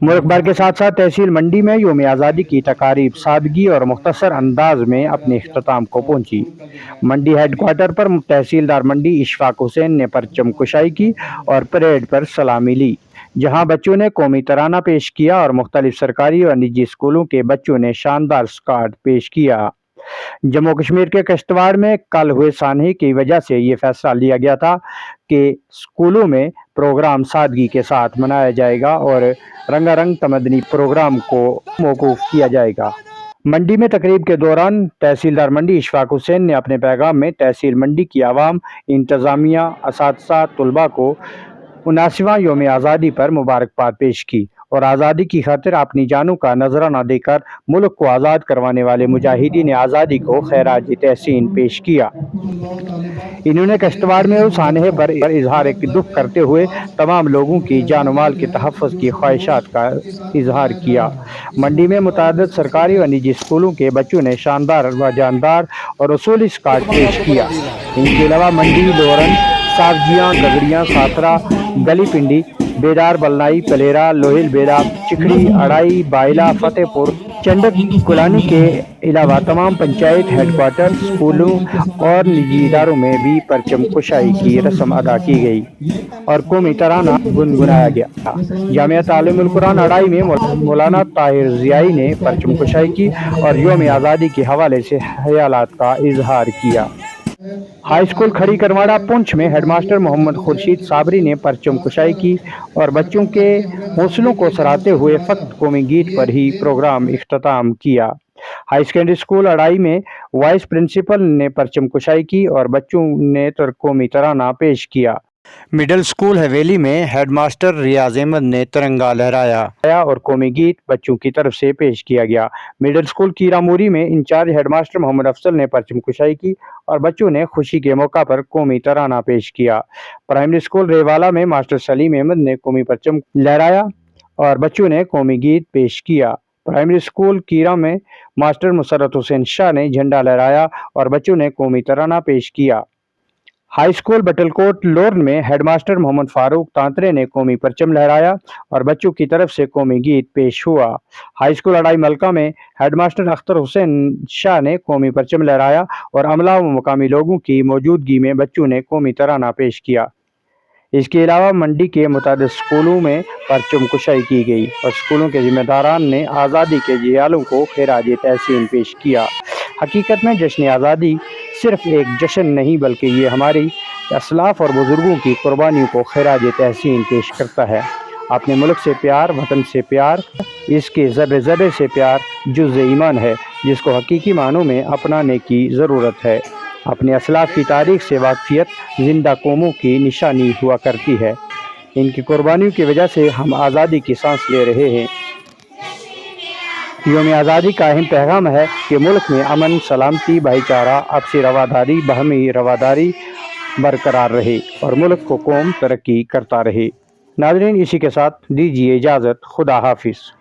ملک بھر کے ساتھ ساتھ تحصیل منڈی میں یوم آزادی کی تقاریب سادگی اور مختصر انداز میں اپنے اختتام کو پہنچی۔ منڈی ہیڈ کوارٹر پر تحصیلدار منڈی اشفاق حسین نے پرچم کشائی کی اور پریڈ پر سلامی لی، جہاں بچوں نے قومی ترانہ پیش کیا اور مختلف سرکاری اور نجی اسکولوں کے بچوں نے شاندار اسکارڈ پیش کیا۔ جموں کشمیر کے کشتواڑ میں کل ہوئے سانحے کی وجہ سے یہ فیصلہ لیا گیا تھا کہ اسکولوں میں پروگرام سادگی کے ساتھ منایا جائے گا اور رنگا رنگ تمدنی پروگرام کو موقوف کیا جائے گا۔ منڈی میں تقریب کے دوران تحصیلدار منڈی اشفاق حسین نے اپنے پیغام میں تحصیل منڈی کی عوام، انتظامیہ، اساتذہ، طلباء کو 79واں یوم آزادی پر مبارکباد پیش کی اور آزادی کی خاطر اپنی جانوں کا نذرانہ دے کر ملک کو آزاد کروانے والے مجاہدین آزادی کو خراج تحسین پیش کیا۔ انہوں نے کشتواڑ میں اس سانحے پر اظہار دکھ کرتے ہوئے تمام لوگوں کی جان و مال کے تحفظ کی خواہشات کا اظہار کیا۔ منڈی میں متعدد سرکاری و نجی اسکولوں کے بچوں نے شاندار و جاندار اور اصولی اسکارڈ پیش کیا۔ ان کے علاوہ منڈی، لورن، ساگجیاں، گگڑیاں، ساترا، گلی پنڈی، بیدار بلنائی، پلیرا، لوہیل بیڑا، چکھڑی، اڑائی، بائلہ، فتح پور، چنڈک کلانی کے علاوہ تمام پنچایت ہیڈ کوارٹر، اسکولوں اور نجی اداروں میں بھی پرچم کشائی کی رسم ادا کی گئی اور قومی ترانہ گنگنایا گیا۔ جامعہ تعلیم القرآن اڑائی میں مولانا طاہر ضیائی نے پرچم کشائی کی اور یوم آزادی کے حوالے سے خیالات کا اظہار کیا۔ ہائی اسکول کھڑی کرواڑا پونچھ میں ہیڈ ماسٹر محمد خورشید صابری نے پرچم کشائی کی اور بچوں کے حوصلوں کو سراہتے ہوئے فقط قومی گیت پر ہی پروگرام اختتام کیا۔ ہائی سیکنڈری اسکول اڑائی میں وائس پرنسپل نے پرچم کشائی کی اور بچوں نے قومی ترانہ پیش کیا۔ مڈل اسکول حویلی میں ہیڈ ماسٹر ریاض احمد نے ترنگا لہرایا اور قومی گیت بچوں کی طرف سے پیش کیا گیا۔ مڈل اسکول کیرا موری میں انچارج ہیڈ ماسٹر محمد افضل نے پرچم کشائی کی اور بچوں نے خوشی کے موقع پر قومی ترانہ پیش کیا۔ پرائمری اسکول ریوالا میں ماسٹر سلیم احمد نے قومی پرچم لہرایا اور بچوں نے قومی گیت پیش کیا۔ پرائمری اسکول کیرا میں ماسٹر مسرت حسین شاہ نے جھنڈا لہرایا اور بچوں نے قومی ترانہ پیش کیا۔ ہائی اسکول بٹل کوٹ لورن میں ہیڈ ماسٹر محمد فاروق تانترے نے قومی پرچم لہرایا اور بچوں کی طرف سے قومی گیت پیش ہوا۔ ہائی اسکول اڑائی ملکہ میں ہیڈ ماسٹر اختر حسین شاہ نے قومی پرچم لہرایا اور عملہ و مقامی لوگوں کی موجودگی میں بچوں نے قومی ترانہ پیش کیا۔ اس کے علاوہ منڈی کے متعدد اسکولوں میں پرچم کشائی کی گئی اور اسکولوں کے ذمہ داران نے آزادی کے جھیالوں کو خراج تحسین پیش کیا۔ حقیقت میں جشن آزادی صرف ایک جشن نہیں بلکہ یہ ہماری اسلاف اور بزرگوں کی قربانیوں کو خراج تحسین پیش کرتا ہے۔ اپنے ملک سے پیار، وطن سے پیار، اس کے ذرے ذرے سے پیار جزء ایمان ہے جس کو حقیقی معنوں میں اپنانے کی ضرورت ہے۔ اپنے اسلاف کی تاریخ سے واقفیت زندہ قوموں کی نشانی ہوا کرتی ہے۔ ان کی قربانیوں کی وجہ سے ہم آزادی کی سانس لے رہے ہیں۔ یوم آزادی کا اہم پیغام ہے کہ ملک میں امن، سلامتی، بھائی چارہ، آپسی رواداری، باہمی رواداری برقرار رہے اور ملک و قوم ترقی کرتا رہے۔ ناظرین، اسی کے ساتھ دیجیے اجازت۔ خدا حافظ۔